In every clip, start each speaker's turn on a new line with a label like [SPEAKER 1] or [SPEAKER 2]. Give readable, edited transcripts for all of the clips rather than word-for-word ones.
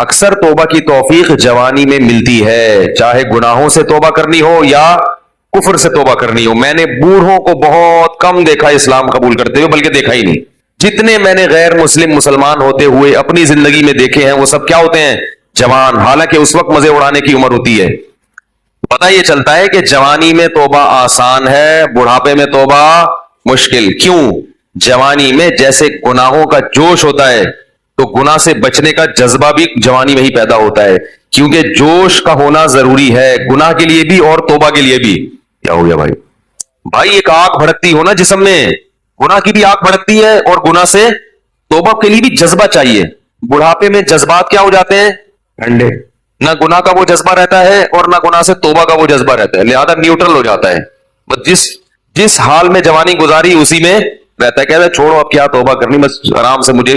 [SPEAKER 1] اکثر توبہ کی توفیق جوانی میں ملتی ہے، چاہے گناہوں سے توبہ کرنی ہو یا کفر سے توبہ کرنی ہو۔ میں نے بوڑھوں کو بہت کم دیکھا اسلام قبول کرتے ہوئے، بلکہ دیکھا ہی نہیں۔ جتنے میں نے غیر مسلم مسلمان ہوتے ہوئے اپنی زندگی میں دیکھے ہیں وہ سب کیا ہوتے ہیں؟ جوان، حالانکہ اس وقت مزے اڑانے کی عمر ہوتی ہے۔ پتہ یہ چلتا ہے کہ جوانی میں توبہ آسان ہے، بڑھاپے میں توبہ مشکل۔ کیوں؟ جوانی میں جیسے گناہوں کا جوش ہوتا ہے تو گناہ سے بچنے کا جذبہ بھی جوانی میں ہی پیدا ہوتا ہے، کیونکہ جوش کا ہونا ضروری ہے گناہ کے لیے بھی اور توبہ کے لیے بھی۔ کیا ہو گیا بھائی؟ بھائی ایک آگ بھڑکتی ہو نا جسم میں، گناہ کی بھی آگ بھڑکتی ہے اور گناہ سے توبہ کے لیے بھی جذبہ چاہیے۔ بڑھاپے میں جذبات کیا ہو جاتے ہیں؟ ٹھنڈے، نہ گناہ کا وہ جذبہ رہتا ہے اور نہ گناہ سے توبہ کا وہ جذبہ رہتا ہے، لہذا نیوٹرل ہو جاتا ہے۔ بس جس حال میں جوانی گزاری اسی میں رہتا ہے، کہتا ہے چھوڑو اب کیا توبہ کرنی، بس آرام سے مجھے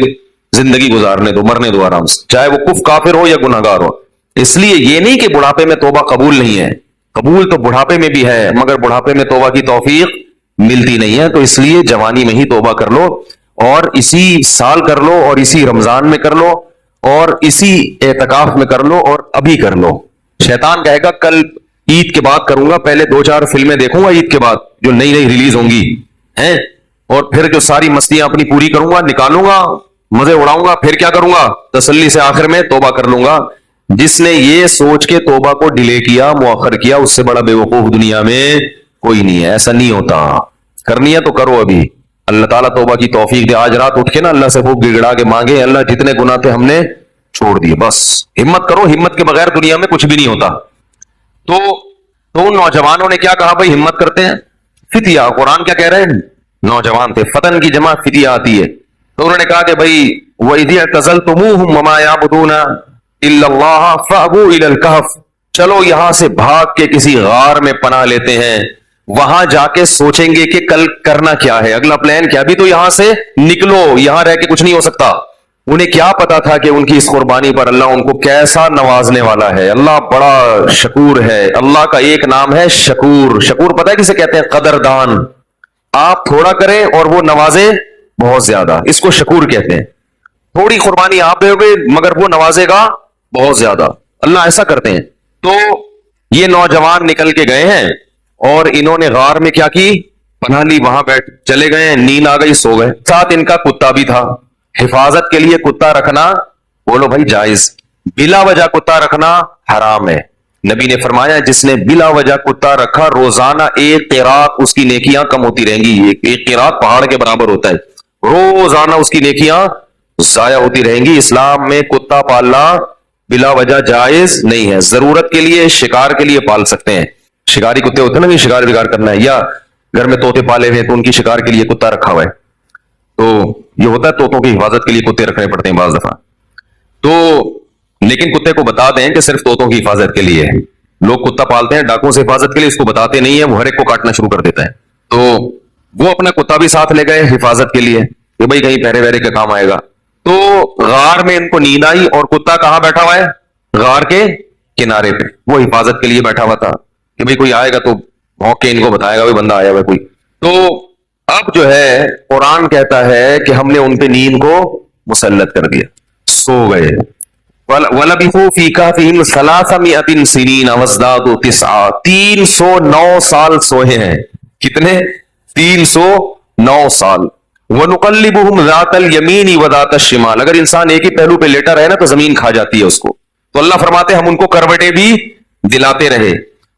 [SPEAKER 1] زندگی گزارنے دو، مرنے دو آرام سے، چاہے وہ کفر کافر ہو یا گناہ گار ہو۔ اس لیے یہ نہیں کہ بڑھاپے میں توبہ قبول نہیں ہے، قبول تو بڑھاپے میں بھی ہے، مگر بڑھاپے میں توبہ کی توفیق ملتی نہیں ہے، تو اس لیے جوانی میں ہی توبہ کر لو، اور اسی سال کر لو، اور اسی رمضان میں کر لو، اور اسی اعتکاف میں کر لو، اور ابھی کر لو۔ شیطان کہے گا کل عید کے بعد کروں گا، پہلے 2-4 فلمیں دیکھوں گا عید کے بعد جو نئی نئی ریلیز ہوں گی ہیں، اور پھر جو ساری مستیاں اپنی پوری کروں گا، نکالوں گا، مزے اڑاؤں گا، پھر کیا کروں گا؟ تسلی سے آخر میں توبہ کر لوں گا۔ جس نے یہ سوچ کے توبہ کو ڈیلے کیا، مؤخر کیا، اس سے بڑا بے وقوف دنیا میں کوئی نہیں ہے۔ ایسا نہیں ہوتا، کرنی ہے تو کرو ابھی، اللہ تعالیٰ توبہ کی توفیق دے۔ آج رات اٹھ کے نا اللہ سے خوب گڑگڑا کے مانگے، اللہ جتنے گناہ تھے ہم نے چھوڑ دیے، بس ہمت کرو، ہمت کے بغیر دنیا میں کچھ بھی نہیں ہوتا۔ تو نوجوانوں نے کیا کہا بھائی؟ ہمت کرتے ہیں، فتیہ، قرآن کیا کہہ رہے ہیں؟ نوجوان تھے، فتن کی جمع فتیہ آتی ہے، تو انہوں نے کہا کہ بھائی وَإِذِ اعْتَزَلْتُمُوهُمْ وَمَا يَعْبُدُونَ إِلَّا اللَّهَ فَأْوُوا إِلَى الْكَهْفِ، چلو یہاں سے بھاگ کے کسی غار میں پناہ لیتے ہیں، وہاں جا کے سوچیں گے کہ کل کرنا کیا ہے، اگلا پلان کیا، ابھی تو یہاں سے نکلو، یہاں رہ کے کچھ نہیں ہو سکتا۔ انہیں کیا پتا تھا کہ ان کی اس قربانی پر اللہ ان کو کیسا نوازنے والا ہے۔ اللہ بڑا شکور ہے، اللہ کا ایک نام ہے شکور۔ شکور پتہ ہے کسے کہتے ہیں؟ قدردان۔ آپ تھوڑا کریں اور وہ نوازے بہت زیادہ، اس کو شکور کہتے ہیں۔ تھوڑی قربانی آپ دو گے مگر وہ نوازے گا بہت زیادہ، اللہ ایسا کرتے ہیں۔ تو یہ نوجوان نکل کے گئے ہیں اور انہوں نے غار میں کیا کی؟ پناہ لی، وہاں بیٹھ چلے گئے، نیند آ گئی، سو گئے۔ ساتھ ان کا کتا بھی تھا، حفاظت کے لیے کتا رکھنا بولو بھائی جائز، بلا وجہ کتا رکھنا حرام ہے۔ نبی نے فرمایا جس نے بلا وجہ کتا رکھا روزانہ 1 قیراط اس کی نیکیاں کم ہوتی رہیں گی، 1 قیراط پہاڑ کے برابر ہوتا ہے، روزانہ اس کی نیکیاں ضائع ہوتی رہیں گی۔ اسلام میں کتا پالنا بلا وجہ جائز نہیں ہے، ضرورت کے لیے شکار کے لیے پال سکتے ہیں، شکاری کتے ہوتے ہیں نا، شکار بگار کرنا ہے، یا گھر میں طوطے پالے ہوئے تو ان کی شکار کے لیے کتا رکھا ہوا ہے، تو یہ ہوتا ہے طوطوں کی حفاظت کے لیے کتے رکھنے پڑتے ہیں بعض دفعہ۔ تو لیکن کتے کو بتا دیں کہ صرف طوطوں کی حفاظت کے لیے ہے، لوگ کتا پالتے ہیں ڈاکوں سے حفاظت کے لیے، اس کو بتاتے نہیں ہے، وہ ہر ایک کو کاٹنا شروع کر دیتا ہے۔ تو وہ اپنا کتا بھی ساتھ لے گئے حفاظت کے لیے کہ بھائی کہیں پہرے وہرے کے کام آئے گا۔ تو غار میں ان کو نیند آئی اور کتا کہاں بیٹھا ہوا ہے؟ غار کے کنارے پہ، وہ حفاظت کے لیے بیٹھا ہوا تھا کہ بھائی کوئی آئے گا تو بھونک کے ان کو بتائے گا بھائی بندہ آیا ہوا کوئی۔ تو اب جو ہے قرآن کہتا ہے کہ ہم نے ان پہ نیند کو مسلط کر دیا، سو گئے۔ وَلَبِثُوا فِي كَهْفِهِمْ 300 سِنِينَ وَازْدَادُوا 9 309 سال سوئے ہیں۔ کتنے؟ 309 سال۔ وَنُقَلِّبُهُمْ ذَاتَ الْيَمِينِ وَذَاتَ الشِّمَالِ، اگر انسان ایک ہی پہلو پہ لیٹا رہے نا تو زمین کھا جاتی ہے اس کو، تو اللہ فرماتے ہیں ہم ان کو کروٹیں بھی دلاتے رہے۔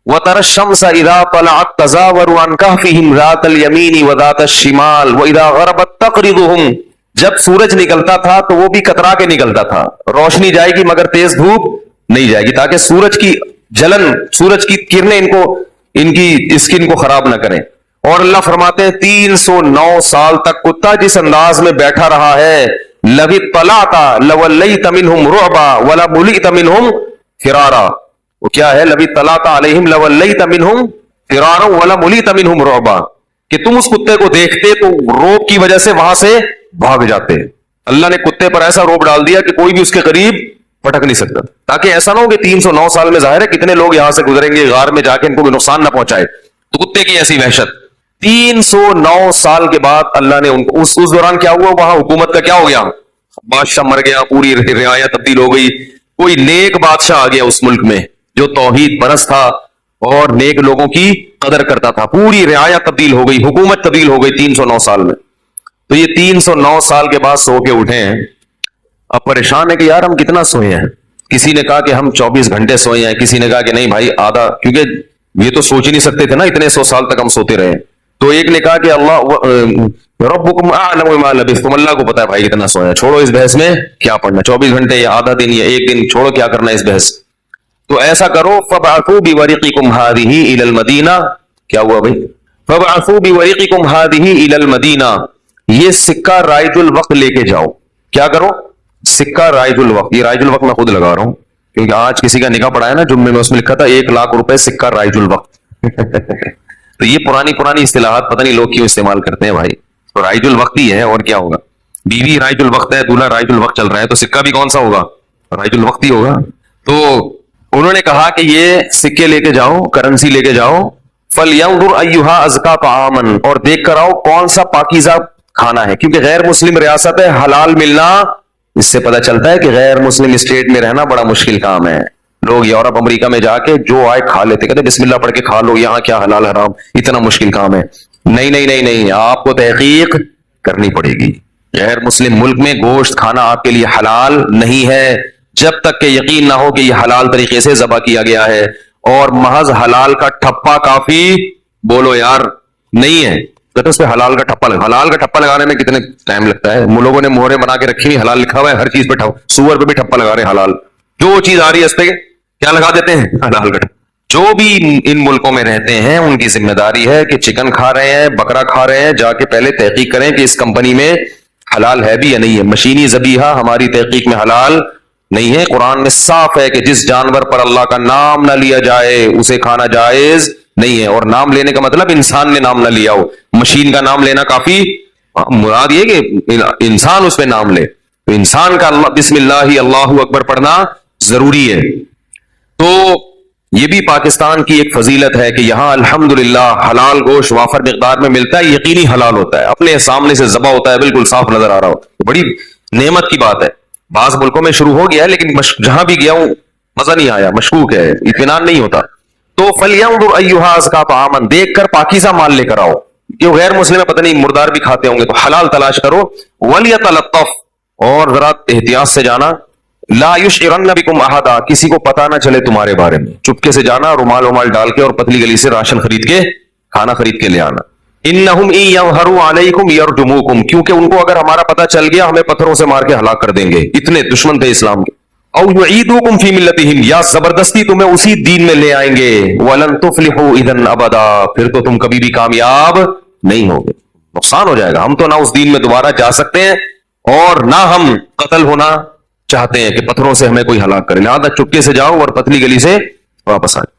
[SPEAKER 1] وَتَرَى الشَّمْسَ إِذَا طَلَعَتْ تَزَاوَرُ عَنْ كَهْفِهِمْ ذَاتَ الْيَمِينِ وَذَاتَ الشِّمَالِ وَإِذَا غَرَبَتْ تَقْرِضُهُمْ، جب سورج نکلتا تھا تو وہ بھی کترا کے نکلتا تھا، روشنی جائے گی مگر تیز دھوپ نہیں جائے گی، تاکہ سورج کی جلن، سورج کی کرنیں ان کی اسکن کو خراب نہ کریں۔ اور اللہ فرماتے ہیں 309 سال تک کتا جس انداز میں بیٹھا رہا ہے، لَوِ اطَّلَعْتَ لَوَلَّيْتَ مِنْهُمْ رُعْبًا وَلَمُلِئْتَ مِنْهُمْ فِرَارًا، وہ کیا ہے؟ لَوِ اطَّلَعْتَ عَلَيْهِمْ لَوَلَّيْتَ مِنْهُمْ فِرَارًا وَلَمُلِئْتَ مِنْهُمْ رُعْبًا، کہ تم اس کتے کو دیکھتے تو روب کی وجہ سے وہاں سے بھاگ جاتے۔ اللہ نے کتے پر ایسا روب ڈال دیا کہ کوئی بھی اس کے قریب پٹک نہیں سکتا، تاکہ ایسا نہ ہو کہ 309 سال میں ظاہر ہے کتنے لوگ یہاں سے گزریں گے غار میں جا کے ان کو نقصان نہ پہنچائے، تو کتے کی ایسی وحشت۔ 309 سال کے بعد اللہ نے ان کو اس دوران کیا ہوا؟ وہاں حکومت کا کیا ہو گیا؟ بادشاہ مر گیا، پوری رعایا تبدیل ہو گئی، کوئی نیک بادشاہ آ گیا اس ملک میں جو توحید پرست تھا اور نیک لوگوں کی قدر کرتا تھا، پوری رعایا تبدیل ہو گئی، حکومت تبدیل ہو گئی 309 سال میں. تو یہ 309 سال کے بعد سو کے اٹھے ہیں. اب پریشان ہے کہ یار ہم کتنا سوئے ہیں. کسی نے کہا کہ ہم 24 گھنٹے سوئے ہیں، کسی نے کہا کہ نہیں بھائی آدھا، کیونکہ یہ تو سوچ ہی نہیں سکتے تھے نا اتنے 100 سال تک ہم سوتے رہے. تو ایک نے کہا کہ اللہ ربکم اعلم بما لبثتم، اللہ کو پتا ہے بھائی کتنا سویا، چھوڑو اس بحث میں کیا پڑھنا، 24 گھنٹے یا آدھا دن یا ایک دن، چھوڑو کیا کرنا اس بحث. تو ایسا کرو فبعثوا بورقکم هذه الى المدینہ. کیا ہوا بھائی؟ فبعثوا بورقکم هذه الى المدینہ، یہ سکہ رائج الوقت لے کے جاؤ. کیا کرو؟ سکہ رائج الوقت. یہ رائج الوقت میں خود لگا رہا ہوں کیونکہ آج کسی کا نکاح پڑا ہے نا جمعے میں، اس میں لکھا تھا 1 لاکھ روپے سکہ رائج الوقت. تو یہ پرانی اصطلاحات پتہ نہیں لوگ کیوں استعمال کرتے ہیں بھائی. تو رائج الوقت ہی ہے اور کیا ہوگا. بیوی رائج الوقت ہے، دولہا رائج الوقت چل رہا ہے، تو سکہ بھی کون سا ہوگا؟ رائج الوقت ہی ہوگا. تو انہوں نے کہا کہ یہ سکے لے کے جاؤ، کرنسی لے کے جاؤ. فَلْيَنْظُرْ أَيُّهَا أَزْكَىٰ طَعَامًا، اور دیکھ کر آؤ کون سا پاکیزہ کھانا ہے، کیونکہ غیر مسلم ریاست ہے، حلال ملنا، اس سے پتہ چلتا ہے کہ غیر مسلم اسٹیٹ میں رہنا بڑا مشکل کام ہے. لوگ یورپ امریکہ میں جا کے جو آئے کھا لیتے، کہتے بسم اللہ پڑھ کے کھا لو، یہاں کیا حلال حرام، اتنا مشکل کام ہے. نہیں، آپ کو تحقیق کرنی پڑے گی. غیر مسلم ملک میں گوشت کھانا آپ کے لیے حلال نہیں ہے جب تک کہ یقین نہ ہو کہ یہ حلال طریقے سے ذبح کیا گیا ہے. اور محض حلال کا ٹھپا کافی بولو یار نہیں ہے، تو اس پہ حلال کا ٹھپا حلال کا ٹھپا لگانے میں کتنے ٹائم لگتا ہے. لوگوں نے مہرے بنا کے رکھی، حلال لکھا ہوا ہے، ہر چیز پہ سور پہ بھی ٹھپا لگا رہے ہیں حلال، جو چیز آ رہی ہے اس پہ کیا لگا دیتے ہیں؟ حلال کا. جو بھی ان ملکوں میں رہتے ہیں ان کی ذمہ داری ہے کہ چکن کھا رہے ہیں، بکرا کھا رہے ہیں، جا کے پہلے تحقیق کریں کہ اس کمپنی میں حلال ہے بھی یا نہیں ہے. مشینی ذبیحہ ہماری تحقیق میں حلال نہیں ہے. قرآن میں صاف ہے کہ جس جانور پر اللہ کا نام نہ لیا جائے اسے کھانا جائز نہیں ہے. اور نام لینے کا مطلب انسان نے نام نہ لیا ہو، مشین کا نام لینا کافی، مراد یہ کہ انسان اس پہ نام لے. تو انسان کا اللہ بسم اللہ اللہ اکبر پڑھنا ضروری ہے. تو یہ بھی پاکستان کی ایک فضیلت ہے کہ یہاں الحمدللہ حلال گوشت وافر مقدار میں ملتا ہے، یقینی حلال ہوتا ہے، اپنے سامنے سے ذبح ہوتا ہے، بالکل صاف نظر آ رہا ہوتا ہے. بڑی نعمت کی بات ہے. بعض ملکوں میں شروع ہو گیا ہے لیکن جہاں بھی گیا ہوں مزہ نہیں آیا، مشکوک ہے، اطمینان نہیں ہوتا. تو فَلْيَنْظُرْ أَيُّهَا أَزْكَىٰ طَعَامًا، دیکھ کر پاکیزہ مال لے کر آؤ. جو غیر مسلم ہے پتہ نہیں مردار بھی کھاتے ہوں گے، تو حلال تلاش کرو. وَلْيَتَلَطَّفْ، اور ذرا احتیاط سے جانا. لا یشعرن بکم احدا، کسی کو پتا نہ چلے تمہارے بارے میں، چپکے سے جانا، رومال ڈال کے اور پتلی گلی سے راشن خرید کے، کھانا خرید کے لے آنا. انہم ان یظہروا علیکم یرجموکم، کیونکہ ان کو اگر ہمارا پتہ چل گیا ہمیں پتھروں سے مار کے ہلاک کر دیں گے، اتنے دشمن تھے اسلام کے. او یعیدوکم فی ملتہم، یا زبردستی تمہیں اسی دین میں لے آئیں گے. ولن تفلحوا اذا ابدا، پھر تو تم کبھی بھی کامیاب نہیں ہوگے، نقصان ہو جائے گا. ہم تو نہ اس دین میں دوبارہ جا سکتے ہیں اور نہ ہم قتل ہونا چاہتے ہیں کہ پتھروں سے ہمیں کوئی ہلاک کرے. لہٰذا چپکے سے جاؤ اور پتلی گلی سے واپس آئے.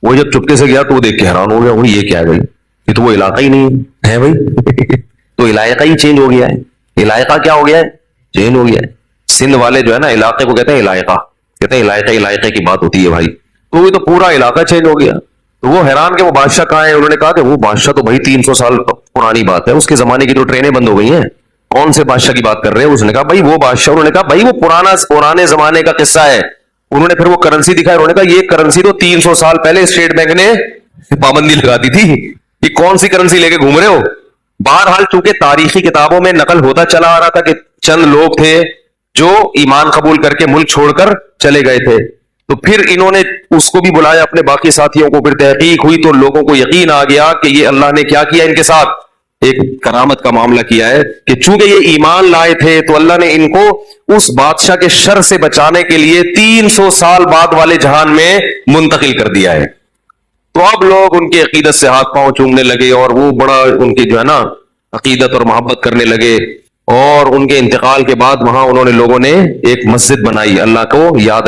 [SPEAKER 1] وہ جب چپکے سے گیا تو وہ دیکھ کے حیران ہو گیا، وہ یہ کیا ہے بھائی، یہ تو وہ علاقہ ہی نہیں ہے بھائی. تو علاقہ ہی چینج ہو گیا ہے. علاقہ کیا ہو گیا ہے؟ چینج ہو گیا ہے. سندھ والے جو ہے نا علاقے کو کہتے ہیں علاقہ، کہتے ہیں علاقے کی بات ہوتی ہے بھائی. تو وہ تو پورا علاقہ چینج ہو گیا. تو وہ حیران کہ وہ بادشاہ کہاں ہے. انہوں نے کہا کہ وہ بادشاہ تو بھائی 300 سال پرانی بات ہے، اس کے زمانے کی تو ٹرینیں بند ہو گئی ہیں. کون سے بادشاہ کی بات کر رہے ہیں؟ اس نے کہا بھائی وہ بادشاہ. انہوں نے کہا بھائی وہ پرانے زمانے کا قصہ ہے. انہوں نے پھر وہ کرنسی دکھائی. انہوں نے کہا یہ کرنسی تو 300 سال پہلے اسٹیٹ بینک نے پابندی لگا دی تھی، یہ کون سی کرنسی لے کے گھوم رہے ہو. بہرحال چونکہ تاریخی کتابوں میں نقل ہوتا چلا آ رہا تھا کہ چند لوگ تھے جو ایمان قبول کر کے ملک چھوڑ کر چلے گئے تھے. تو پھر انہوں نے اس کو بھی بلایا اپنے باقی ساتھیوں کو، پھر تحقیق ہوئی تو لوگوں کو یقین آ گیا کہ یہ اللہ نے کیا کیا ان کے ساتھ، ایک کرامت کا معاملہ کیا ہے کہ چونکہ یہ ایمان لائے تھے تو اللہ نے ان کو اس بادشاہ کے شر سے بچانے کے لیے 300 سال بعد والے جہان میں منتقل کر دیا ہے. تو اب لوگ ان کی عقیدت سے ہاتھ پاؤں چومنے لگے اور وہ بڑا ان کی جو ہے نا عقیدت اور محبت کرنے لگے. اور ان کے انتقال کے بعد وہاں انہوں نے لوگوں نے ایک مسجد بنائی اللہ کو یاد